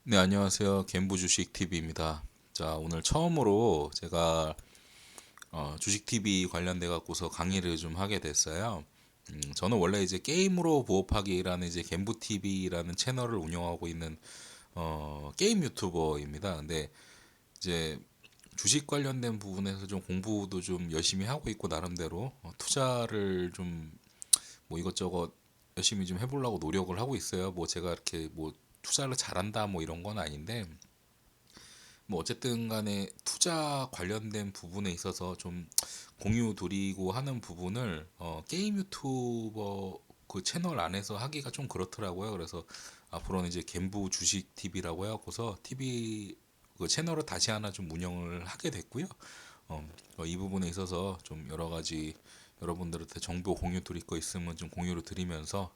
네, 안녕하세요. 갬부 주식 TV입니다. 자, 오늘 처음으로 제가 주식 TV 관련돼 갖고서 강의를 좀 하게 됐어요. 저는 원래 이제 게임으로 부업하기라는 이제 갬부 TV라는 채널을 운영하고 있는 게임 유튜버입니다. 근데 이제 주식 관련된 부분에서 좀 공부도 좀 열심히 하고 있고 나름대로 투자를 좀 뭐 이것저것 열심히 좀 해보려고 노력을 하고 있어요. 뭐 제가 이렇게 뭐 투자를 잘한다 뭐 이런 건 아닌데 뭐 어쨌든 간에 투자 관련된 부분에 있어서 좀 공유 드리고 하는 부분을 게임 유튜버 그 채널 안에서 하기가 좀 그렇더라고요. 그래서 앞으로는 이제 갬부 주식 TV라고 해갖고서 TV 그 채널을 다시 하나 좀 운영을 하게 됐고요. 이 부분에 있어서 좀 여러 가지 여러분들한테 정보 공유 드릴 거 있으면 좀 공유를 드리면서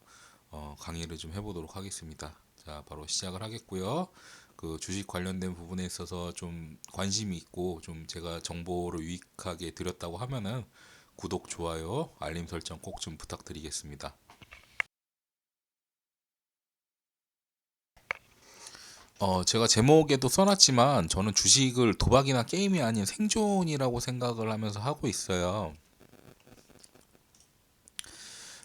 강의를 좀 해보도록 하겠습니다. 자, 바로 시작을 하겠고요. 그 주식 관련된 부분에 있어서 좀 관심이 있고 좀 제가 정보를 유익하게 드렸다고 하면은 구독, 좋아요, 알림 설정 꼭 좀 부탁드리겠습니다. 제가 제목에도 써놨지만 저는 주식을 도박이나 게임이 아닌 생존이라고 생각을 하면서 하고 있어요.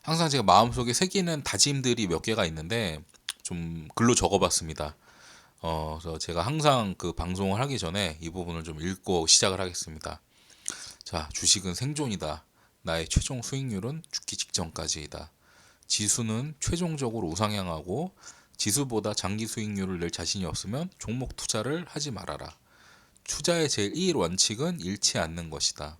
항상 제가 마음속에 새기는 다짐들이 몇 개가 있는데 좀 글로 적어봤습니다. 그래서 제가 항상 그 방송을 하기 전에 이 부분을 좀 읽고 시작을 하겠습니다. 자, 주식은 생존이다. 나의 최종 수익률은 죽기 직전까지이다. 지수는 최종적으로 우상향하고 지수보다 장기 수익률을 낼 자신이 없으면 종목 투자를 하지 말아라. 투자의 제1 원칙은 잃지 않는 것이다.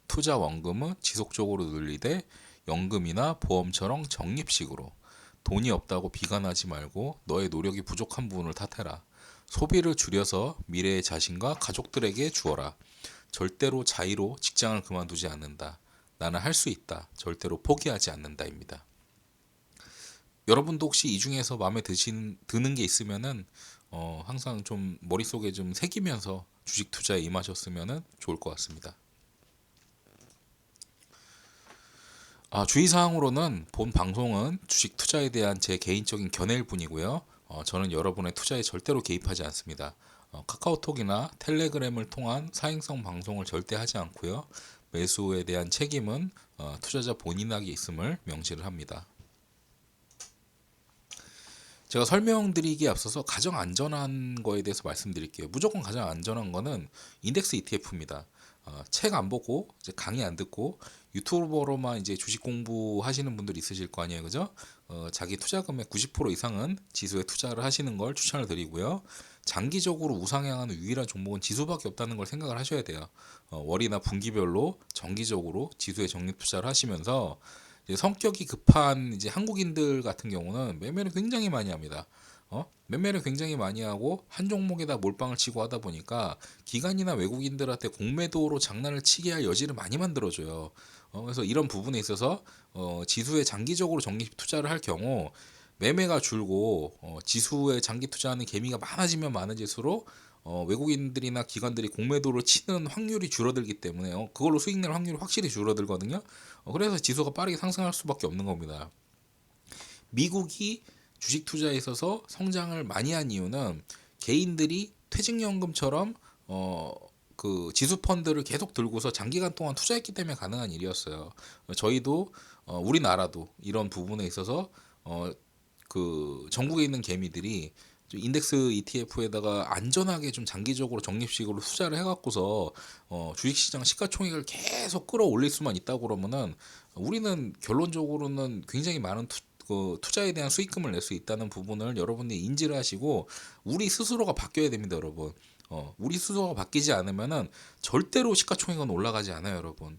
투자 원금은 지속적으로 늘리되 연금이나 보험처럼 적립식으로 돈이 없다고 비관하지 말고 너의 노력이 부족한 부분을 탓해라. 소비를 줄여서 미래의 자신과 가족들에게 주어라. 절대로 자의로 직장을 그만두지 않는다. 나는 할 수 있다. 절대로 포기하지 않는다입니다. 여러분도 혹시 이 중에서 마음에 드는 게 있으면은 항상 좀 머릿속에 좀 새기면서 주식 투자에 임하셨으면 좋을 것 같습니다. 주의사항으로는 본 방송은 주식 투자에 대한 제 개인적인 견해일 뿐이고요. 저는 여러분의 투자에 절대로 개입하지 않습니다. 카카오톡이나 텔레그램을 통한 사행성 방송을 절대 하지 않고요. 매수에 대한 책임은 투자자 본인에게 있음을 명시를 합니다. 제가 설명드리기에 앞서서 가장 안전한 거에 대해서 말씀드릴게요. 무조건 가장 안전한 거는 인덱스 ETF입니다. 책 안 보고 이제 강의 안 듣고 유튜버로만 이제 주식 공부하시는 분들 있으실 거 아니에요, 그죠? 자기 투자금의 90% 이상은 지수에 투자를 하시는 걸 추천을 드리고요. 장기적으로 우상향하는 유일한 종목은 지수밖에 없다는 걸 생각을 하셔야 돼요. 월이나 분기별로 정기적으로 지수에 적립 투자를 하시면서 이제 성격이 급한 이제 한국인들 같은 경우는 매매를 굉장히 많이 합니다. 매매를 굉장히 많이 하고 한 종목에다 몰빵을 치고 하다 보니까 기관이나 외국인들한테 공매도로 장난을 치게 할 여지를 많이 만들어줘요. 그래서 이런 부분에 있어서 지수에 장기적으로 적립 투자를 할 경우 매매가 줄고 지수에 장기 투자하는 개미가 많아지면 많아질수록 외국인들이나 기관들이 공매도를 치는 확률이 줄어들기 때문에 그걸로 수익 낼 확률이 확실히 줄어들거든요. 그래서 지수가 빠르게 상승할 수밖에 없는 겁니다. 미국이 주식 투자에 있어서 성장을 많이 한 이유는 개인들이 퇴직연금처럼 그 지수 펀드를 계속 들고서 장기간 동안 투자했기 때문에 가능한 일이었어요. 저희도 우리나라도 이런 부분에 있어서 그 전국에 있는 개미들이 인덱스 ETF에다가 안전하게 좀 장기적으로 적립식으로 투자를 해갖고서 주식시장 시가총액을 계속 끌어올릴 수만 있다고 그러면은 우리는 결론적으로는 굉장히 많은 그 투자에 대한 수익금을 낼 수 있다는 부분을 여러분들이 인지를 하시고 우리 스스로가 바뀌어야 됩니다, 여러분. 우리 스스로가 바뀌지 않으면은 절대로 시가총액은 올라가지 않아요, 여러분.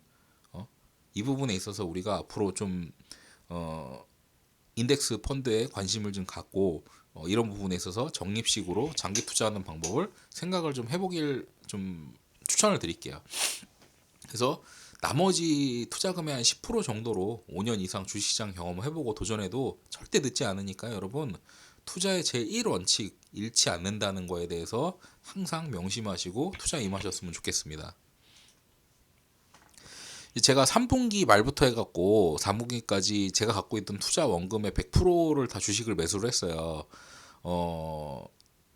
이 부분에 있어서 우리가 앞으로 좀 어, 인덱스 펀드에 관심을 좀 갖고 이런 부분에 있어서 적립식으로 장기 투자하는 방법을 생각을 좀 해보길 좀 추천을 드릴게요. 그래서 나머지 투자금의 한 10% 정도로 5년 이상 주식시장 경험을 해보고 도전해도 절대 늦지 않으니까 여러분 투자의 제1 원칙 잃지 않는다는 거에 대해서 항상 명심하시고 투자에 임하셨으면 좋겠습니다. 제가 3분기 말부터 해갖고 4분기까지 제가 갖고 있던 투자 원금의 100%를 다 주식을 매수를 했어요. 어,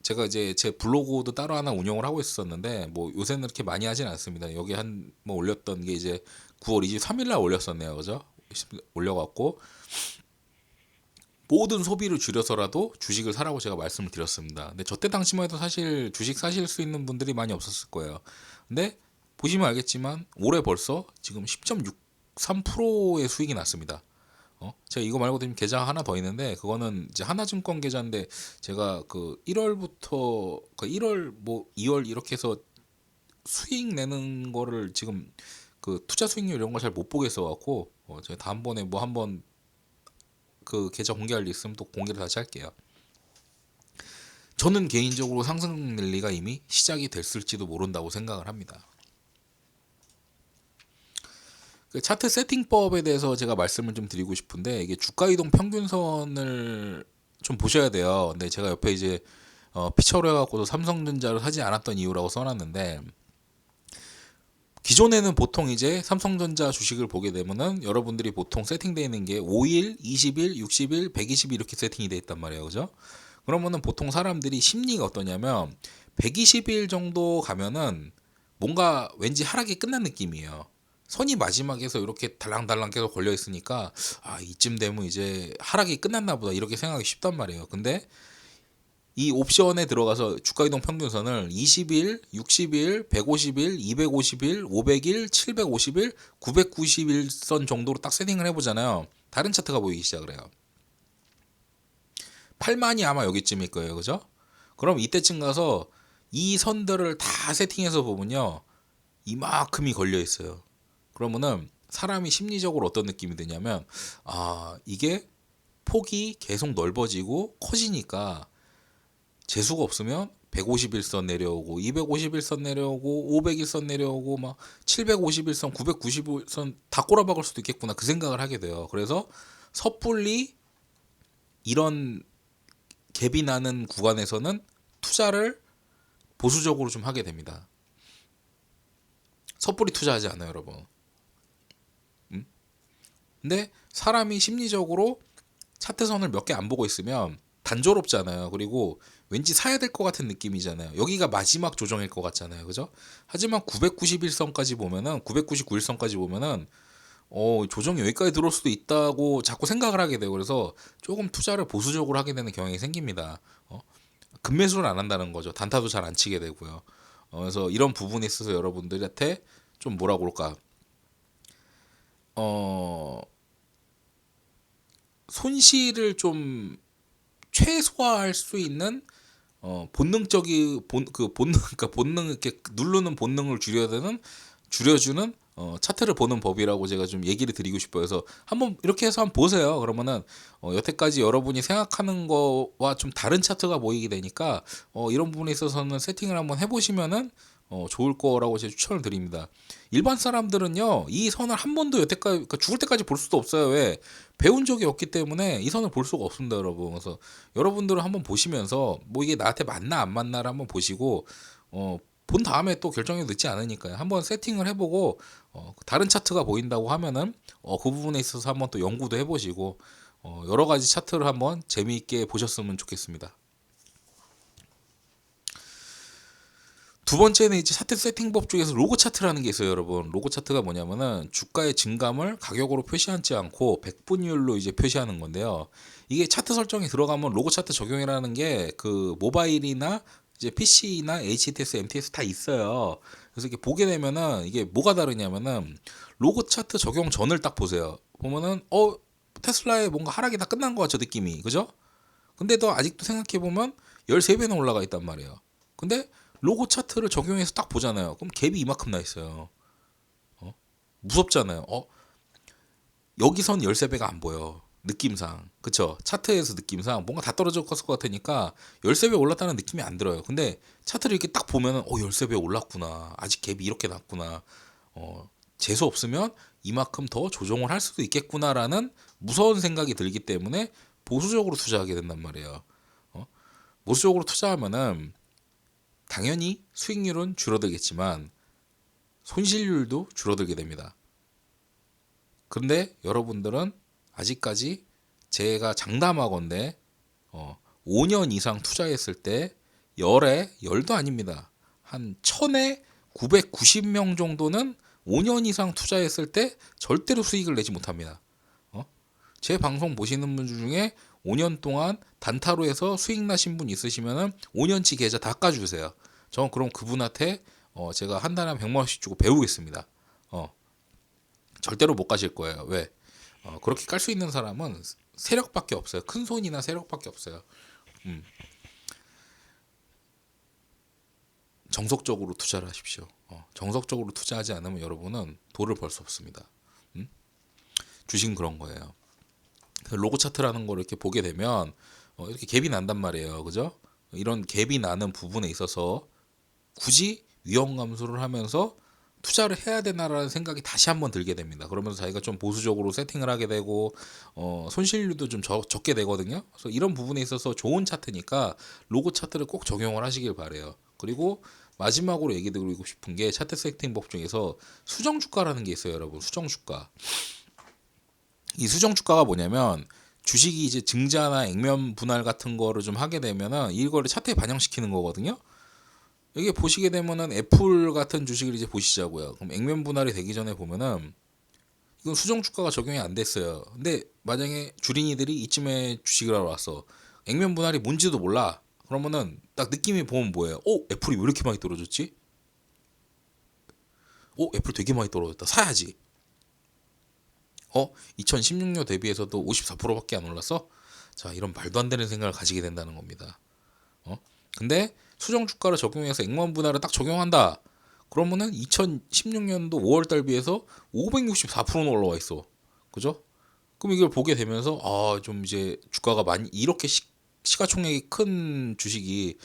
제가 이제 제 블로그도 따로 하나 운영을 하고 있었는데 뭐 요새는 그렇게 많이 하진 않습니다. 여기 한 뭐 올렸던 게 이제 9월 23일 날 올렸었네요. 그죠? 올려갖고 모든 소비를 줄여서라도 주식을 사라고 제가 말씀을 드렸습니다. 근데 저 때 당시만 해도 사실 주식 사실 수 있는 분들이 많이 없었을 거예요. 근데 보시면 알겠지만 올해 벌써 지금 10.63%의 수익이 났습니다. 제가 이거 말고 지금 계좌 하나 더 있는데 그거는 이제 하나증권 계좌인데 제가 그 1월부터 그 1월 뭐 2월 이렇게 해서 수익 내는 거를 지금 그 투자 수익률 이런 거 잘 못 보겠어 갖고 제가 다음번에 뭐 한번 그 계좌 공개할 일 있으면 또 공개를 다시 할게요. 저는 개인적으로 상승 랠리가 이미 시작이 됐을지도 모른다고 생각을 합니다. 그 차트 세팅법에 대해서 제가 말씀을 좀 드리고 싶은데 이게 주가 이동 평균선을 좀 보셔야 돼요. 근데 제가 옆에 이제 피처로 해갖고도 삼성전자를 사지 않았던 이유라고 써놨는데 기존에는 보통 이제 삼성전자 주식을 보게 되면은 여러분들이 보통 세팅되어 있는 게 5일, 20일, 60일, 120일 이렇게 세팅이 되어 있단 말이에요. 그죠? 그러면은 보통 사람들이 심리가 어떠냐면 120일 정도 가면은 뭔가 왠지 하락이 끝난 느낌이에요. 선이 마지막에서 이렇게 달랑달랑 계속 걸려 있으니까 아 이쯤 되면 이제 하락이 끝났나 보다 이렇게 생각하기 쉽단 말이에요. 근데 이 옵션에 들어가서 주가이동 평균선을 20일, 60일, 150일, 250일, 500일, 750일, 990일 선 정도로 딱 세팅을 해보잖아요. 다른 차트가 보이기 시작을 해요. 8만이 아마 여기쯤일 거예요. 그죠? 그럼 이때쯤 가서 이 선들을 다 세팅해서 보면요. 이만큼이 걸려 있어요. 그러면은 사람이 심리적으로 어떤 느낌이 드냐면 아 이게 폭이 계속 넓어지고 커지니까 재수가 없으면 151선 내려오고 251선 내려오고 501선 내려오고 막 751선 991선 다 꼬라박을 수도 있겠구나 그 생각을 하게 돼요. 그래서 섣불리 이런 갭이 나는 구간에서는 투자를 보수적으로 좀 하게 됩니다. 섣불리 투자하지 않아요 여러분. 근데 사람이 심리적으로 차트선을 몇 개 안 보고 있으면 단조롭잖아요. 그리고 왠지 사야 될 것 같은 느낌이잖아요. 여기가 마지막 조정일 것 같잖아요. 그죠? 하지만 991선까지 보면은 999일선까지 보면은 조정이 여기까지 들어올 수도 있다고 자꾸 생각을 하게 돼요. 그래서 조금 투자를 보수적으로 하게 되는 경향이 생깁니다. 급매수를 안 한다는 거죠. 단타도 잘 안 치게 되고요. 그래서 이런 부분에 있어서 여러분들한테 좀 뭐라고 할까? 어, 손실을 좀 최소화할 수 있는 본능적이 본능 그러니까 본능 이렇게 누르는 본능을 줄여주는 차트를 보는 법이라고 제가 좀 얘기를 드리고 싶어요. 그래서 한번 이렇게 해서 한번 보세요. 그러면은 여태까지 여러분이 생각하는 거와 좀 다른 차트가 보이게 되니까 이런 부분에 있어서는 세팅을 한번 해보시면은 좋을 거라고 제가 추천을 드립니다. 일반 사람들은요, 이 선을 한 번도 여태까지, 그러니까 죽을 때까지 볼 수도 없어요. 왜? 배운 적이 없기 때문에 이 선을 볼 수가 없습니다, 여러분. 그래서 여러분들은 한번 보시면서, 뭐 이게 나한테 맞나 안 맞나를 한번 보시고, 본 다음에 또 결정이 늦지 않으니까요. 한번 세팅을 해보고, 다른 차트가 보인다고 하면은, 그 부분에 있어서 한번 또 연구도 해보시고, 여러 가지 차트를 한번 재미있게 보셨으면 좋겠습니다. 두 번째는 이제 차트 세팅법 중에서 로고 차트라는 게 있어요, 여러분. 로고 차트가 뭐냐면은 주가의 증감을 가격으로 표시하지 않고 백분율로 이제 표시하는 건데요. 이게 차트 설정에 들어가면 로고 차트 적용이라는 게 그 모바일이나 이제 PC나 HTS, MTS 다 있어요. 그래서 이렇게 보게 되면은 이게 뭐가 다르냐면은 로고 차트 적용 전을 딱 보세요. 보면은 테슬라의 뭔가 하락이 다 끝난 것 같죠, 느낌이. 그죠? 근데도 아직도 생각해 보면 13배는 올라가 있단 말이에요. 근데 로고 차트를 적용해서 딱 보잖아요. 그럼 갭이 이만큼 나 있어요. 무섭잖아요. 여기선 13배가 안 보여. 느낌상. 그쵸? 차트에서 느낌상 뭔가 다 떨어졌을 것 같으니까 13배 올랐다는 느낌이 안 들어요. 근데 차트를 이렇게 딱 보면은 13배 올랐구나. 아직 갭이 이렇게 났구나. 재수 없으면 이만큼 더 조정을 할 수도 있겠구나라는 무서운 생각이 들기 때문에 보수적으로 투자하게 된단 말이에요. 보수적으로 투자하면은 당연히 수익률은 줄어들겠지만 손실률도 줄어들게 됩니다. 그런데 여러분들은 아직까지 제가 장담하건대 5년 이상 투자했을 때 열도 아닙니다. 한 1000에 990명 정도는 5년 이상 투자했을 때 절대로 수익을 내지 못합니다. 제 방송 보시는 분 중에 5년 동안 단타로 해서 수익 나신 분 있으시면은 5년치 계좌 다 까주세요. 저 그럼 그분한테 제가 한 달에 100만 원씩 주고 배우겠습니다. 절대로 못 가실 거예요. 왜? 그렇게 깔 수 있는 사람은 세력밖에 없어요. 큰 손이나 세력밖에 없어요. 정석적으로 투자를 하십시오. 정석적으로 투자하지 않으면 여러분은 돈을 벌 수 없습니다. 주식은 그런 거예요. 로고 차트라는 걸 이렇게 보게 되면 이렇게 갭이 난단 말이에요. 그죠? 이런 갭이 나는 부분에 있어서 굳이 위험 감소를 하면서 투자를 해야 되나라는 생각이 다시 한번 들게 됩니다. 그러면서 자기가 좀 보수적으로 세팅을 하게 되고 손실률도 좀 적게 되거든요. 그래서 이런 부분에 있어서 좋은 차트니까 로고 차트를 꼭 적용을 하시길 바래요. 그리고 마지막으로 얘기 드리고 싶은 게 차트 세팅법 중에서 수정 주가라는 게 있어요, 여러분. 수정 주가. 이 수정 주가가 뭐냐면 주식이 이제 증자나 액면 분할 같은 거를 좀 하게 되면은 이거를 차트에 반영시키는 거거든요. 여기 보시게 되면은 애플 같은 주식을 이제 보시자고요. 그럼 액면 분할이 되기 전에 보면은 이건 수정 주가가 적용이 안 됐어요. 근데 만약에 주린이들이 이쯤에 주식을 하러 왔어. 액면 분할이 뭔지도 몰라. 그러면은 딱 느낌이 보면 뭐예요? 애플이 왜 이렇게 많이 떨어졌지? 애플 되게 많이 떨어졌다. 사야지. 2016년 대비해서도 54%밖에 안 올랐어? 자, 이런 말도 안 되는 생각을 가지게 된다는 겁니다. 근데 수정 주가를 적용해서 액면 분할을 딱 적용한다. 그러면은 2016년도 5월 달 비해서 564%는 올라와 있어. 그죠? 그럼 이걸 보게 되면서 좀 이제 주가가 많이 이렇게 시가총액이 큰 주식이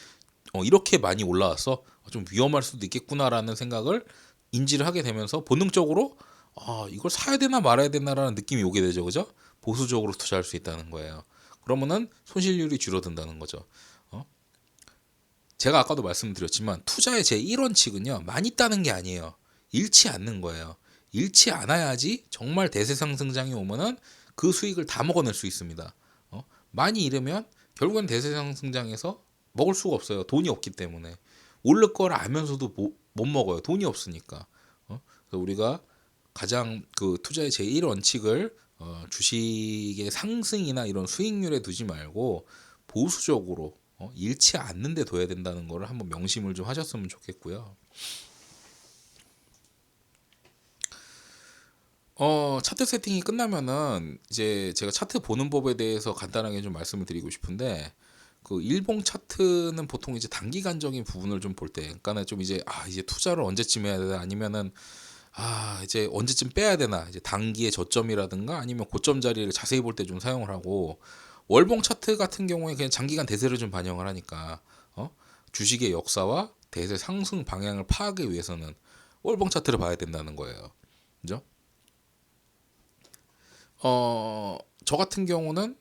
이렇게 많이 올라왔어. 좀 위험할 수도 있겠구나라는 생각을 인지를 하게 되면서 본능적으로 이걸 사야 되나 말아야 되나라는 느낌이 오게 되죠. 그죠? 보수적으로 투자할 수 있다는 거예요. 그러면은 손실률이 줄어든다는 거죠. 제가 아까도 말씀드렸지만 투자의 제 1원칙은요. 많이 따는 게 아니에요. 잃지 않는 거예요. 잃지 않아야지 정말 대세 상승장이 오면은 그 수익을 다 먹어낼 수 있습니다. 많이 잃으면 결국엔 대세 상승장에서 먹을 수가 없어요. 돈이 없기 때문에. 오를 걸 알면서도 못 먹어요. 돈이 없으니까. 그래서 우리가 가장 그 투자의 제1 원칙을 주식의 상승이나 이런 수익률에 두지 말고 보수적으로 잃지 않는 데 둬야 된다는 거를 한번 명심을 좀 하셨으면 좋겠고요. 차트 세팅이 끝나면은 이제 제가 차트 보는 법에 대해서 간단하게 좀 말씀을 드리고 싶은데 그 일봉 차트는 보통 이제 단기간적인 부분을 좀 볼 때, 그러니까는 좀 이제 투자를 언제쯤 해야 되나 아니면은 이제 언제쯤 빼야 되나 이제 단기의 저점이라든가 아니면 고점 자리를 자세히 볼 때 좀 사용을 하고 월봉 차트 같은 경우에 그냥 장기간 대세를 좀 반영을 하니까 주식의 역사와 대세 상승 방향을 파악하기 위해서는 월봉 차트를 봐야 된다는 거예요. 그죠? 저 같은 경우는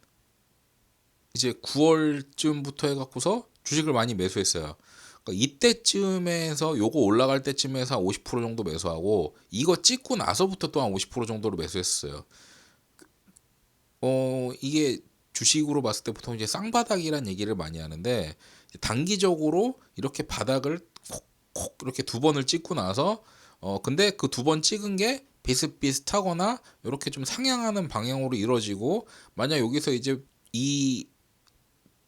이제 9월쯤부터 해갖고서 주식을 많이 매수했어요. 그러니까 이때쯤에서 요거 올라갈 때쯤에서 한 50% 정도 매수하고 이거 찍고 나서부터 또 한 50% 정도로 매수했어요. 이게 주식으로 봤을 때 보통 이제 쌍바닥이란 얘기를 많이 하는데 단기적으로 이렇게 바닥을 콕콕 이렇게 두 번을 찍고 나서 근데 그 두 번 찍은 게 비슷비슷하거나 이렇게 좀 상향하는 방향으로 이루어지고 만약 여기서 이제 이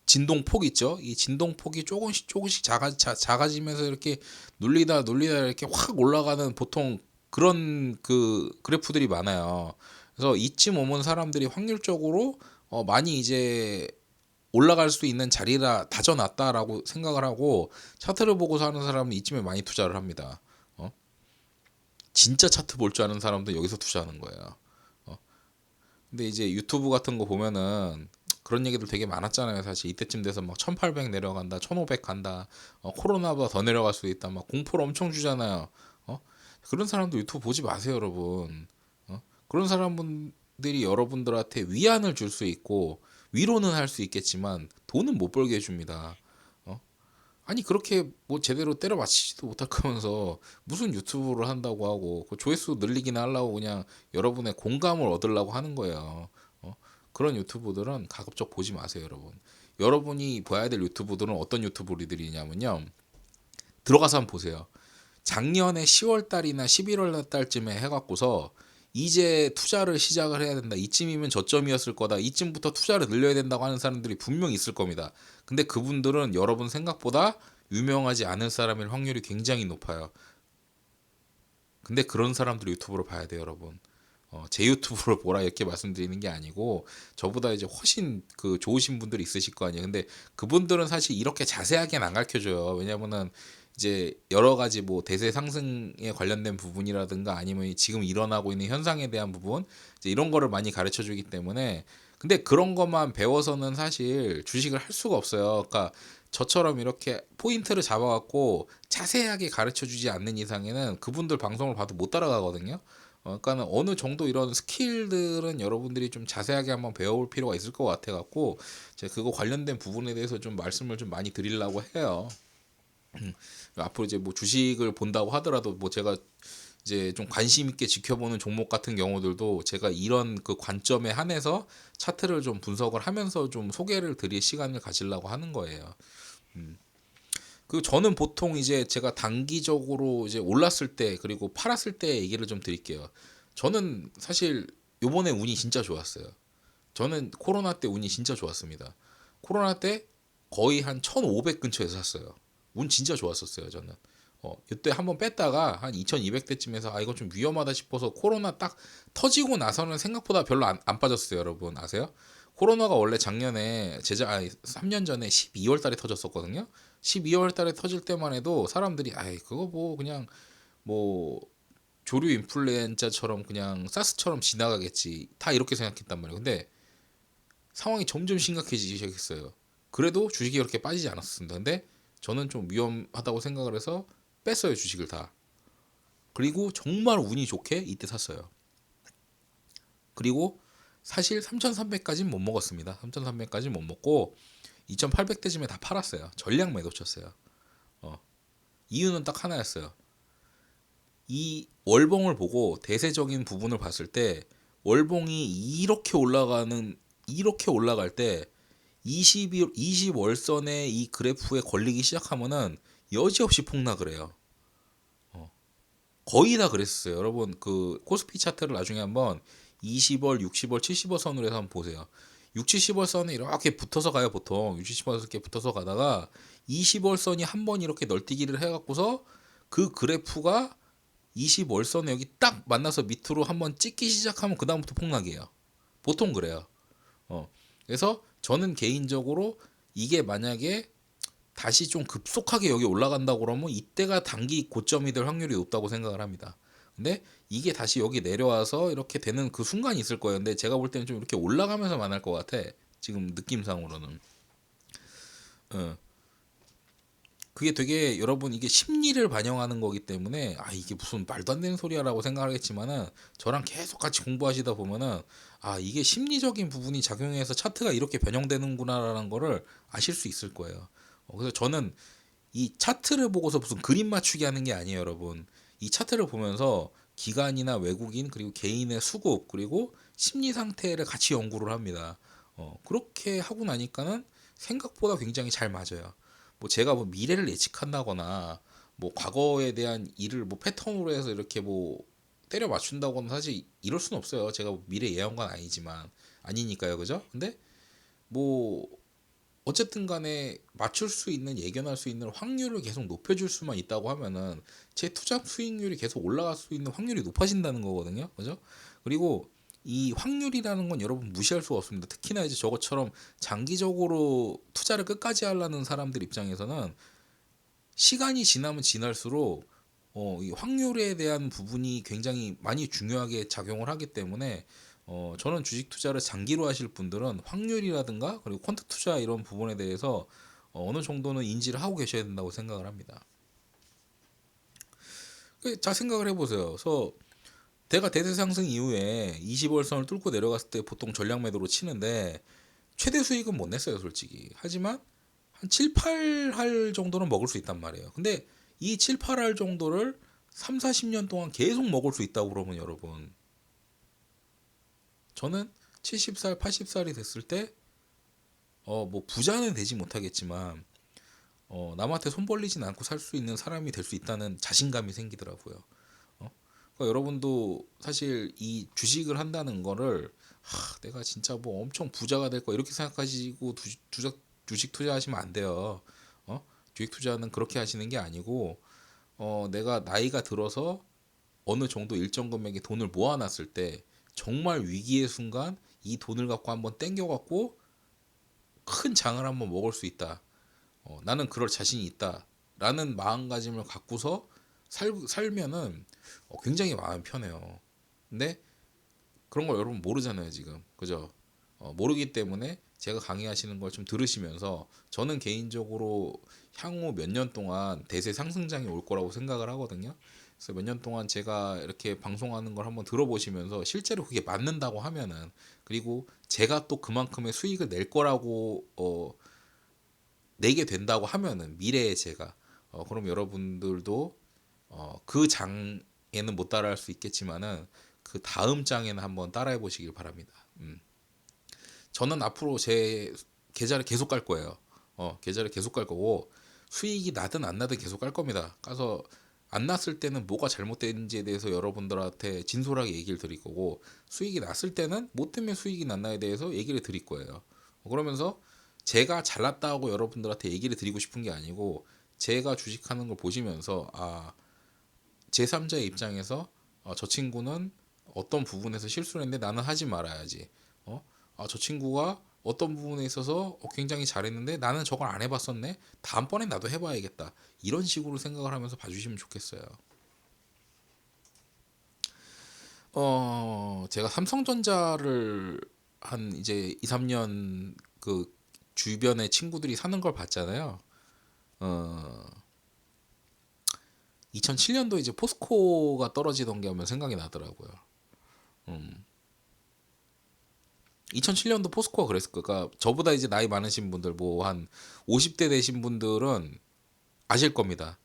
진동폭 있죠. 이 진동폭이 조금씩 작아지면서 이렇게 눌리다 이렇게 확 올라가는 보통 그런 그 그래프들이 많아요. 그래서 이쯤 오면 사람들이 확률적으로 많이 이제 올라갈 수 있는 자리라 다져놨다라고 생각을 하고 차트를 보고서 하는 사람은 이쯤에 많이 투자를 합니다. 진짜 차트 볼 줄 아는 사람도 여기서 투자하는 거예요. 근데 이제 유튜브 같은 거 보면은 그런 얘기들 되게 많았잖아요. 사실 이때쯤 돼서 막 1800 내려간다, 1500 간다, 코로나보다 더 내려갈 수도 있다, 막 공포를 엄청 주잖아요. 그런 사람도 유튜브 보지 마세요, 여러분. 그런 사람들이 여러분들한테 위안을 줄 수 있고 위로는 할 수 있겠지만 돈은 못 벌게 해줍니다. 아니 그렇게 뭐 제대로 때려 맞히지도 못할 거면서 무슨 유튜브를 한다고 하고 그 조회수 늘리기나 하려고 그냥 여러분의 공감을 얻으려고 하는 거예요. 그런 유튜브들은 가급적 보지 마세요, 여러분. 여러분이 봐야 될 유튜브들은 어떤 유튜브들이냐면요. 들어가서 한번 보세요. 작년에 10월 달이나 11월 달쯤에 해갖고서 이제 투자를 시작을 해야 된다. 이쯤이면 저점이었을 거다. 이쯤부터 투자를 늘려야 된다고 하는 사람들이 분명히 있을 겁니다. 근데 그분들은 여러분 생각보다 유명하지 않은 사람일 확률이 굉장히 높아요. 근데 그런 사람들 유튜브를 봐야 돼요, 여러분. 제 유튜브를 보라 이렇게 말씀드리는 게 아니고 저보다 이제 훨씬 그 좋으신 분들이 있으실 거 아니에요. 근데 그분들은 사실 이렇게 자세하게는 안 가르쳐줘요. 왜냐면은 이제 여러 가지 뭐 대세 상승에 관련된 부분이라든가 아니면 지금 일어나고 있는 현상에 대한 부분 이제 이런 거를 많이 가르쳐 주기 때문에 근데 그런 것만 배워서는 사실 주식을 할 수가 없어요. 그러니까 저처럼 이렇게 포인트를 잡아갖고 자세하게 가르쳐 주지 않는 이상에는 그분들 방송을 봐도 못 따라가거든요. 그러니까는 어느 정도 이런 스킬들은 여러분들이 좀 자세하게 한번 배워볼 필요가 있을 것 같아 갖고 제가 그거 관련된 부분에 대해서 좀 말씀을 좀 많이 드리려고 해요. 앞으로 이제 뭐 주식을 본다고 하더라도 뭐 제가 이제 좀 관심 있게 지켜보는 종목 같은 경우들도 제가 이런 그 관점에 한해서 차트를 좀 분석을 하면서 좀 소개를 드릴 시간을 가지려고 하는 거예요. 그 저는 보통 이제 제가 단기적으로 이제 올랐을 때 그리고 팔았을 때 얘기를 좀 드릴게요. 저는 사실 요번에 운이 진짜 좋았어요. 저는 코로나 때 운이 진짜 좋았습니다. 코로나 때 거의 한 1,500 근처에서 샀어요. 운 진짜 좋았었어요, 저는. 이때 한번 뺐다가 한 2,200대쯤에서 아 이거 좀 위험하다 싶어서 코로나 딱 터지고 나서는 생각보다 별로 안 빠졌어요, 여러분. 아세요? 코로나가 원래 작년에 3년 전에 12월 달에 터졌었거든요. 12월 달에 터질 때만 해도 사람들이 아이 그거 뭐 그냥 뭐 조류 인플루엔자처럼 그냥 사스처럼 지나가겠지. 다 이렇게 생각했단 말이에요. 근데 상황이 점점 심각해지기 시작했어요. 그래도 주식이 그렇게 빠지지 않았습니다. 근데 저는 좀 위험하다고 생각을 해서 뺐어요, 주식을 다. 그리고 정말 운이 좋게 이때 샀어요. 그리고 사실 3,300까지는 못 먹었습니다. 3,300까지는 못 먹고 2,800대쯤에 다 팔았어요. 전량 매도 쳤어요. 이유는 딱 하나였어요. 이 월봉을 보고 대세적인 부분을 봤을 때 월봉이 이렇게 올라갈 때 20월선의 이 그래프에 걸리기 시작하면은 여지없이 폭락을 해요. 거의 다 그랬어요. 여러분 그 코스피 차트를 나중에 한번 20월, 60월, 70월 선으로 해서 한번 보세요. 6, 70월 선에 이렇게 붙어서 가요, 보통. 6, 70월 이렇게 붙어서 가다가 20월 선이 한번 이렇게 널뛰기를 해갖고서 그 그래프가 20월 선에 여기 딱 만나서 밑으로 한번 찍기 시작하면 그 다음부터 폭락이에요. 보통 그래요. 그래서 저는 개인적으로 이게 만약에 다시 좀 급속하게 여기 올라간다고 그러면 이때가 단기 고점이 될 확률이 높다고 생각을 합니다. 근데 이게 다시 여기 내려와서 이렇게 되는 그 순간이 있을 거예요. 근데 제가 볼 때는 좀 이렇게 올라가면서 만날 것 같아. 지금 느낌상으로는. 어. 그게 되게 여러분 이게 심리를 반영하는 거기 때문에 아 이게 무슨 말도 안 되는 소리야라고 생각하겠지만은 저랑 계속 같이 공부하시다 보면은 아 이게 심리적인 부분이 작용해서 차트가 이렇게 변형되는구나라는 거를 아실 수 있을 거예요. 그래서 저는 이 차트를 보고서 무슨 그림 맞추기 하는 게 아니에요, 여러분. 이 차트를 보면서 기관이나 외국인 그리고 개인의 수급 그리고 심리 상태를 같이 연구를 합니다. 그렇게 하고 나니까는 생각보다 굉장히 잘 맞아요. 뭐 제가 뭐 미래를 예측한다거나 뭐 과거에 대한 일을 뭐 패턴으로 해서 이렇게 뭐 때려 맞춘다고는 사실 이럴 수는 없어요. 제가 뭐 미래 예언가는 아니지만 아니니까요, 그죠? 근데 뭐 어쨌든 간에 맞출 수 있는 예견할 수 있는 확률을 계속 높여줄 수만 있다고 하면은 제 투자 수익률이 계속 올라갈 수 있는 확률이 높아진다는 거거든요. 그죠? 그리고 이 확률이라는 건 여러분 무시할 수가 없습니다. 특히나 이제 저것처럼 장기적으로 투자를 끝까지 하려는 사람들 입장에서는 시간이 지나면 지날수록 이 확률에 대한 부분이 굉장히 많이 중요하게 작용을 하기 때문에 저는 주식 투자를 장기로 하실 분들은 확률이라든가 그리고 퀀트 투자 이런 부분에 대해서 어느 정도는 인지를 하고 계셔야 된다고 생각을 합니다. 자 생각을 해보세요. 그래서 대가 대세 상승 이후에 20월선을 뚫고 내려갔을 때 보통 전량 매도로 치는데 최대 수익은 못 냈어요, 솔직히. 하지만 한 7, 8할 정도는 먹을 수 있단 말이에요. 근데 이 7, 8할 정도를 3, 40년 동안 계속 먹을 수 있다고 그러면 여러분 저는 70살, 80살이 됐을 때 뭐 부자는 되지 못하겠지만 남한테 손 벌리진 않고 살 수 있는 사람이 될 수 있다는 자신감이 생기더라고요. 그러니까 여러분도 사실 이 주식을 한다는 거를 내가 진짜 뭐 엄청 부자가 될 거야 이렇게 생각하시고 주식 투자하시면 안 돼요. 주식 투자는 그렇게 하시는 게 아니고 내가 나이가 들어서 어느 정도 일정 금액의 돈을 모아놨을 때 정말 위기의 순간 이 돈을 갖고 한번 땡겨갖고 큰 장을 한번 먹을 수 있다. 나는 그럴 자신이 있다라는 마음가짐을 갖고서 살면은 굉장히 마음이 편해요. 근데 그런 걸 여러분 모르잖아요 지금, 그죠? 모르기 때문에 제가 강의하시는 걸 좀 들으시면서 저는 개인적으로 향후 몇 년 동안 대세 상승장이 올 거라고 생각을 하거든요. 그래서 몇 년 동안 제가 이렇게 방송하는 걸 한번 들어보시면서 실제로 그게 맞는다고 하면은, 그리고 제가 또 그만큼의 수익을 낼 거라고 내게 된다고 하면은 미래에 제가 그럼 여러분들도 그 장에는 못 따라할 수 있겠지만은 그 다음 장에는 한번 따라해 보시길 바랍니다. 저는 앞으로 제 계좌를 계속 깔 거예요. 계좌를 계속 깔 거고 수익이 나든 안 나든 계속 깔 겁니다. 가서 안 났을 때는 뭐가 잘못된지에 대해서 여러분들한테 진솔하게 얘기를 드릴 거고, 수익이 났을 때는 뭐 때문에 수익이 났나에 대해서 얘기를 드릴 거예요. 그러면서 제가 잘났다고 여러분들한테 얘기를 드리고 싶은 게 아니고, 제가 주식하는 걸 보시면서 제3자의 입장에서 저 친구는 어떤 부분에서 실수를 했는데 나는 하지 말아야지. 저 친구가 어떤 부분에 있어서 굉장히 잘했는데 나는 저걸 안 해봤었네. 다음번에 나도 해봐야겠다. 이런 식으로 생각을 하면서 봐주시면 좋겠어요. 제가 삼성전자를 한 이제 2, 3년 그 주변에 친구들이 사는 걸 봤잖아요. 2007년도 이제 포스코가 떨어지던 게 하면 생각이 나더라고요. 2007년도 포스코가 그랬을 거야. 그러니까 저보다 이제 나이 많으신 분들, 뭐 한 50대 되신 분들은 아실 겁니다.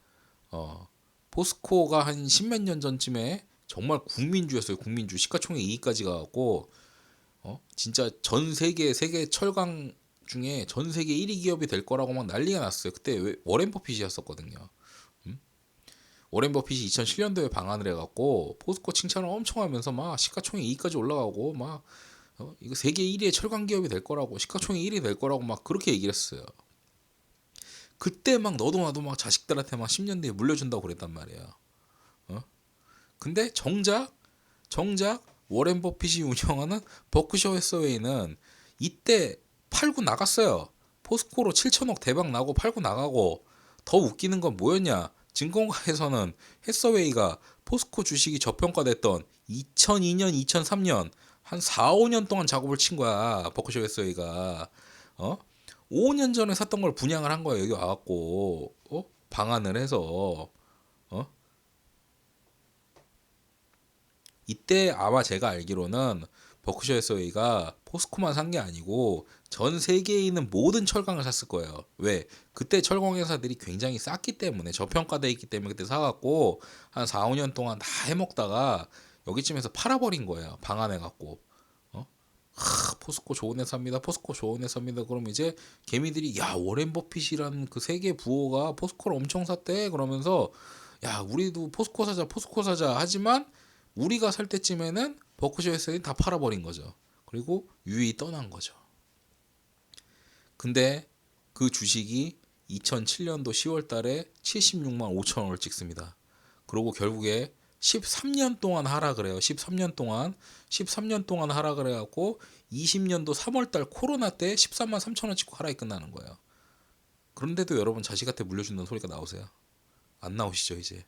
포스코가 한 십몇 년 전쯤에 정말 국민주였어요. 국민주. 시가총액 2위까지 가고 진짜 전 세계 철강 중에 전 세계 1위 기업이 될 거라고 막 난리가 났어요. 그때 워렌 버핏이었었거든요. 워렌 버핏이 2007년도에 방한을 해갖고 포스코 칭찬을 엄청 하면서 막 시가총액 2위까지 올라가고 막 이거 세계 1위의 철강 기업이 될 거라고, 시가총액 1위 될 거라고 막 그렇게 얘기를 했어요. 그때 막 너도 나도 막 자식들한테 막 10년 뒤에 물려준다고 그랬단 말이야. 근데 정작 워렌 버핏이 운영하는 버크셔 해서웨이는 이때 팔고 나갔어요. 포스코로 7천억 대박 나고 팔고 나가고, 더 웃기는 건 뭐였냐? 증권가에서는 해서웨이가 포스코 주식이 저평가됐던 2002년, 2003년 한 4, 5년 동안 작업을 친 거야. 버크셔 해서웨이가 5년 전에 샀던 걸 분양을 한 거예요. 여기 와갖고 방안을 해서 이때 아마 제가 알기로는 버크셔 해서웨이가 포스코만 산 게 아니고 전 세계에 있는 모든 철강을 샀을 거예요. 왜? 그때 철강 회사들이 굉장히 쌌기 때문에, 저평가돼 있기 때문에 그때 사갖고 한 4, 5년 동안 다 해먹다가 여기쯤에서 팔아버린 거예요. 방안해갖고. 포스코 좋은 회사입니다. 포스코 좋은 회사입니다. 그럼 이제 개미들이 야, 워렌 버핏이라는 그 세계 부호가 포스코를 엄청 샀대. 그러면서 야, 우리도 포스코 사자, 포스코 사자. 하지만 우리가 살 때쯤에는 버크셔 해서웨이 다 팔아버린 거죠. 그리고 유유히 떠난 거죠. 근데 그 주식이 2007년도 10월 달에 76만 5천 원을 찍습니다. 그리고 결국에 13년 동안 하락을 해요. 13년 동안 하락을 해갖고 20년도 3월 달 코로나 때 13만 3천 원 찍고 하락이 끝나는 거예요. 그런데도 여러분 자식한테 물려준다는 소리가 나오세요? 안 나오시죠 이제.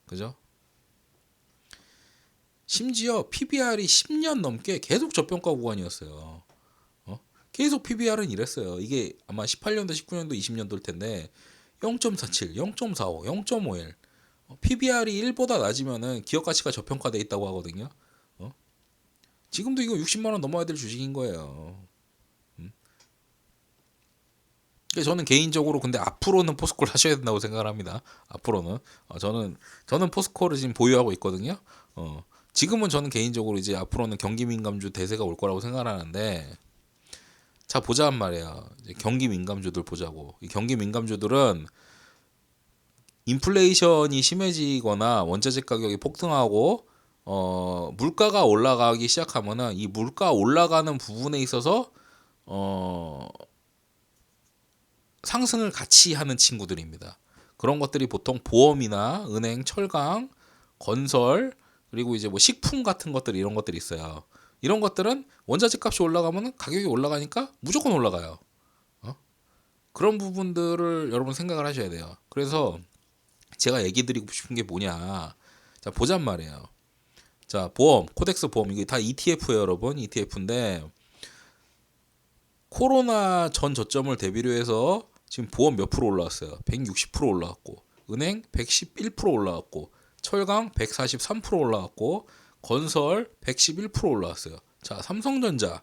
그죠? 심지어 PBR이 10년 넘게 계속 저평가 구간이었어요. 계속 PBR은 이랬어요. 이게 아마 18년도, 19년도, 20년도일 텐데 0.47, 0.45, 0.51. PBR이 1보다 낮으면은 기업 가치가 저평가돼 있다고 하거든요. 지금도 이거 60만 원 넘어야 될 주식인 거예요. 저는 개인적으로 근데 앞으로는 포스코를 하셔야 된다고 생각을 합니다. 앞으로는 저는 포스코를 지금 보유하고 있거든요. 지금은 저는 개인적으로 이제 앞으로는 경기 민감주 대세가 올 거라고 생각하는데, 자 보자 한 말이에요. 이제 경기 민감주들 보자고. 이 경기 민감주들은 인플레이션이 심해지거나 원자재 가격이 폭등하고 물가가 올라가기 시작하면은 이 물가 올라가는 부분에 있어서 어 상승을 같이 하는 친구들입니다. 그런 것들이 보통 보험이나 은행, 철강, 건설, 그리고 이제 뭐 식품 같은 것들, 이런 것들이 있어요. 이런 것들은 원자재 값이 올라가면 가격이 올라가니까 무조건 올라가요. 그런 부분들을 여러분 생각을 하셔야 돼요. 그래서 제가 얘기 드리고 싶은 게 뭐냐. 자, 보잔 말이에요. 자, 보험, 코덱스 보험, 이게 다 ETF예요, 여러분. ETF인데 코로나 전 저점을 대비로 해서 지금 보험 몇 프로 올라왔어요? 160% 올라왔고, 은행 111% 올라왔고, 철강 143% 올라왔고, 건설 111% 올라왔어요. 자, 삼성전자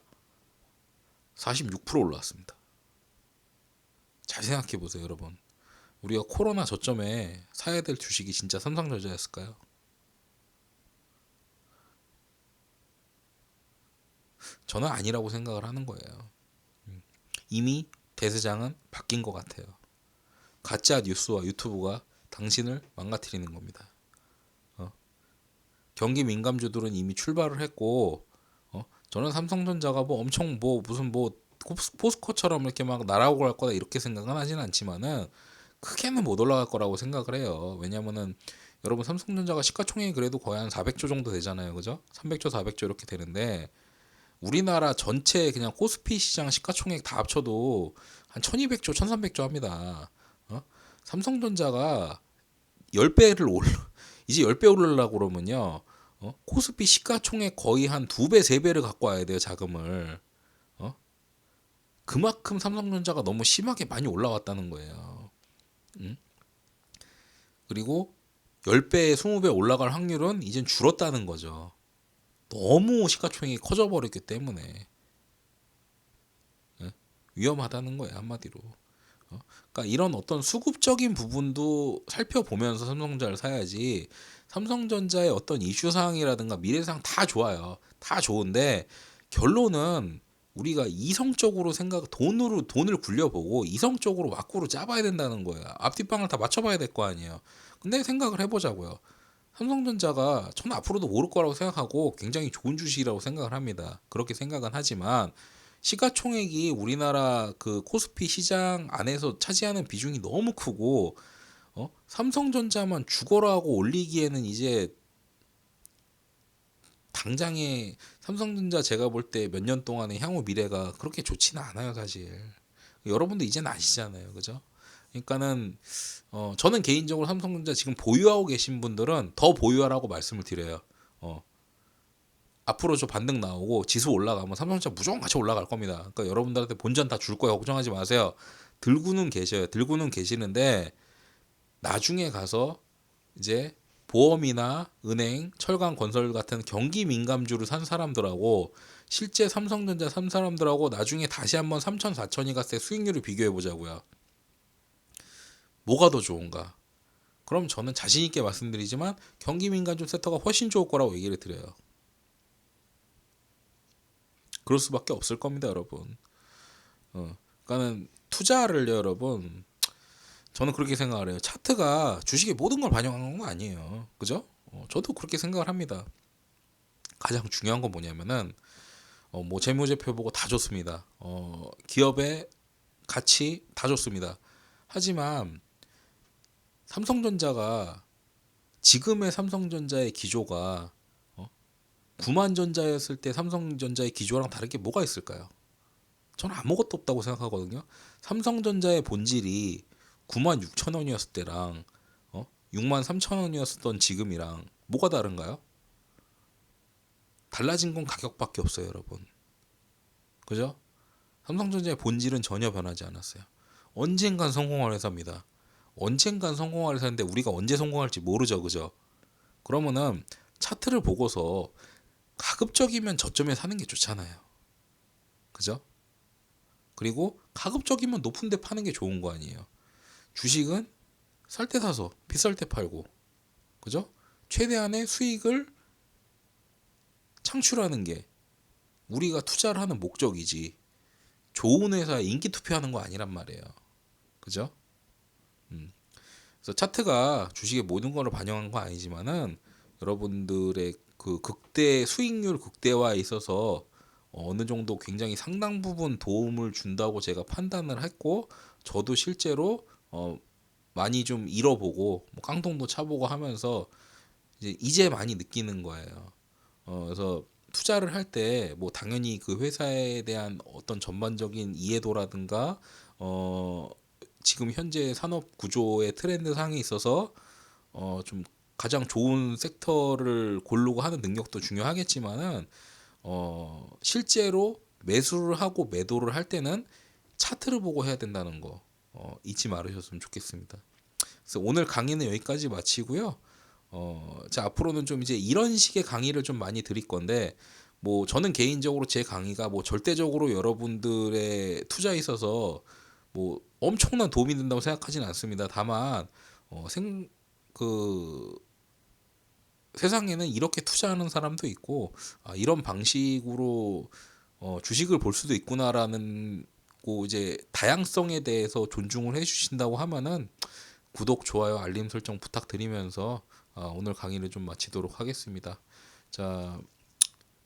46% 올라왔습니다. 잘 생각해 보세요, 여러분. 우리가 코로나 저점에 사야 될 주식이 진짜 삼성전자였을까요? 저는 아니라고 생각을 하는 거예요. 이미 대세장은 바뀐 것 같아요. 가짜 뉴스와 유튜브가 당신을 망가뜨리는 겁니다. 경기 민감주들은 이미 출발을 했고, 저는 삼성전자가 뭐 엄청 뭐 무슨 뭐 포스코처럼 이렇게 막 날아오고 갈 거다 이렇게 생각은 하진 않지만은 크게는 못 올라갈 거라고 생각을 해요. 왜냐면은 여러분 삼성전자가 시가총액이 그래도 거의 한 400조 정도 되잖아요. 그죠? 300조, 400조 이렇게 되는데 우리나라 전체 그냥 코스피 시장 시가총액 다 합쳐도 한 1200조, 1300조 합니다. 삼성전자가 10배를 이제 10배 오르려고 그러면요. 코스피 시가총액 거의 한 2배, 3배를 갖고 와야 돼요, 자금을. 그만큼 삼성전자가 너무 심하게 많이 올라왔다는 거예요. 그리고 10배, 20배 올라갈 확률은 이젠 줄었다는 거죠. 너무 시가총액이 커져 버렸기 때문에 위험하다는 거예요, 한마디로. 그러니까 이런 어떤 수급적인 부분도 살펴보면서 삼성전자를 사야지, 삼성전자의 어떤 이슈사항이라든가 미래사항 다 좋아요. 다 좋은데 결론은 우리가 이성적으로 돈을 굴려보고 이성적으로 와꾸로 짜봐야 된다는 거예요. 앞뒷방을 다 맞춰봐야 될 거 아니에요. 근데 생각을 해보자고요. 삼성전자가 저는 앞으로도 오를 거라고 생각하고 굉장히 좋은 주식이라고 생각을 합니다. 그렇게 생각은 하지만 시가총액이 우리나라 그 코스피 시장 안에서 차지하는 비중이 너무 크고, 삼성전자만 죽어라 하고 올리기에는 이제 당장에 삼성전자 제가 볼 때 몇 년 동안의 향후 미래가 그렇게 좋지는 않아요, 사실. 여러분도 이제는 아시잖아요, 그죠? 그러니까는 저는 개인적으로 삼성전자 지금 보유하고 계신 분들은 더 보유하라고 말씀을 드려요. 앞으로 저 반등 나오고 지수 올라가면 삼성전자 무조건 같이 올라갈 겁니다. 그러니까 여러분들한테 본전 다 줄 거예요. 걱정하지 마세요. 들고는 계셔요. 들고는 계시는데 나중에 가서 이제 보험이나 은행, 철강, 건설 같은 경기 민감주를 산 사람들하고 실제 삼성전자 산 사람들하고 나중에 다시 한번 3천, 4천이 갔을 때 수익률을 비교해 보자고요. 뭐가 더 좋은가? 그럼 저는 자신 있게 말씀드리지만 경기 민감주 섹터가 훨씬 좋을 거라고 얘기를 드려요. 그럴 수밖에 없을 겁니다, 여러분. 그러니까는 투자를 여러분, 저는 그렇게 생각을 해요. 차트가 주식의 모든 걸 반영하는 건 아니에요. 그죠? 저도 그렇게 생각을 합니다. 가장 중요한 건 뭐냐면은 뭐 재무제표 보고 다 좋습니다. 기업의 가치 다 좋습니다. 하지만 삼성전자가 지금의 삼성전자의 기조가 9만전자였을 때 삼성전자의 기조랑 다른 게 뭐가 있을까요? 저는 아무것도 없다고 생각하거든요. 삼성전자의 본질이 9만 6천 원이었을 때랑 6만 3천 원이었던 지금이랑 뭐가 다른가요? 달라진 건 가격밖에 없어요, 여러분. 그죠? 삼성전자의 본질은 전혀 변하지 않았어요. 언젠간 성공할 회사입니다. 언젠간 성공할 회사인데 우리가 언제 성공할지 모르죠, 그죠? 그러면은 차트를 보고서 가급적이면 저점에 사는 게 좋잖아요. 그죠? 그리고 가급적이면 높은 데 파는 게 좋은 거 아니에요. 주식은 쌀 때 사서 비쌀 때 팔고, 그죠? 최대한의 수익을 창출하는 게 우리가 투자를 하는 목적이지 좋은 회사에 인기 투표하는 거 아니란 말이에요. 그죠? 그래서 차트가 주식의 모든 거를 반영한 건 아니지만은 여러분들의 그 극대 수익률 극대화에 있어서 어느 정도 굉장히 상당 부분 도움을 준다고 제가 판단을 했고 저도 실제로 많이 좀 잃어보고 뭐 깡통도 차보고 하면서 이제 많이 느끼는 거예요. 그래서 투자를 할 때 뭐 당연히 그 회사에 대한 어떤 전반적인 이해도라든가 지금 현재 산업 구조의 트렌드 상에 있어서 좀 가장 좋은 섹터를 고르고 하는 능력도 중요하겠지만은 실제로 매수를 하고 매도를 할 때는 차트를 보고 해야 된다는 거 잊지 말으셨으면 좋겠습니다. 그래서 오늘 강의는 여기까지 마치고요. 자 앞으로는 좀 이제 이런 식의 강의를 좀 많이 드릴 건데 뭐 저는 개인적으로 제 강의가 뭐 절대적으로 여러분들의 투자에 있어서 뭐 엄청난 도움이 된다고 생각하지는 않습니다. 다만 그 세상에는 이렇게 투자하는 사람도 있고 이런 방식으로 주식을 볼 수도 있구나라는 고 이제 다양성에 대해서 존중을 해주신다고 하면은 구독, 좋아요, 알림 설정 부탁드리면서 오늘 강의를 좀 마치도록 하겠습니다. 자,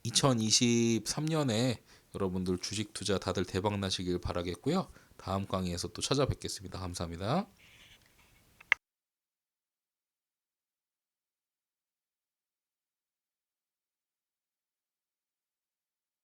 2023년에 여러분들 주식 투자 다들 대박 나시길 바라겠고요. 다음 강의에서 또 찾아뵙겠습니다. 감사합니다.